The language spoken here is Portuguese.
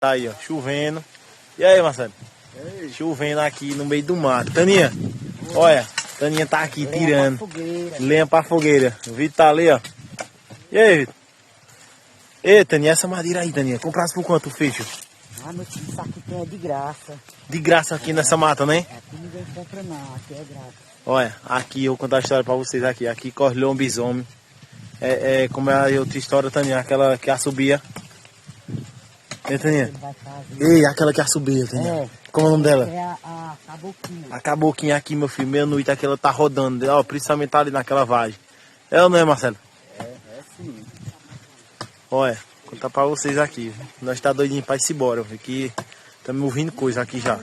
Tá aí, ó, chovendo. E aí, Marcelo? Ei. Chovendo aqui no meio do mato. Taninha, olha, Taninha tá aqui tirando lenha pra fogueira. O Vitor tá ali, ó. E aí, Vitor? Ei, Taninha, essa madeira aí, Taninha, comprasse por quanto o fecho? Ah, meu filho, isso aqui tem é de graça. De graça aqui nessa mata, né? Aqui ninguém compra não, aqui é graça. Olha, aqui eu vou contar a história pra vocês aqui. Aqui corre lobisomem. Como é a outra história, Taninha, aquela que assobia. Ei, Taninha? Ele vai fazer. Ei, aquela que assobia, Taninha. É. Como é o nome dela? É a caboquinha. A caboquinha aqui, meu filho, meia-noite, aquela tá rodando, ó, principalmente tá ali naquela vagem. É ou não é, Marcelo? É sim. Olha, vou contar pra vocês aqui. Nós tá doidinho pra ir embora, que estamos ouvindo coisa aqui já.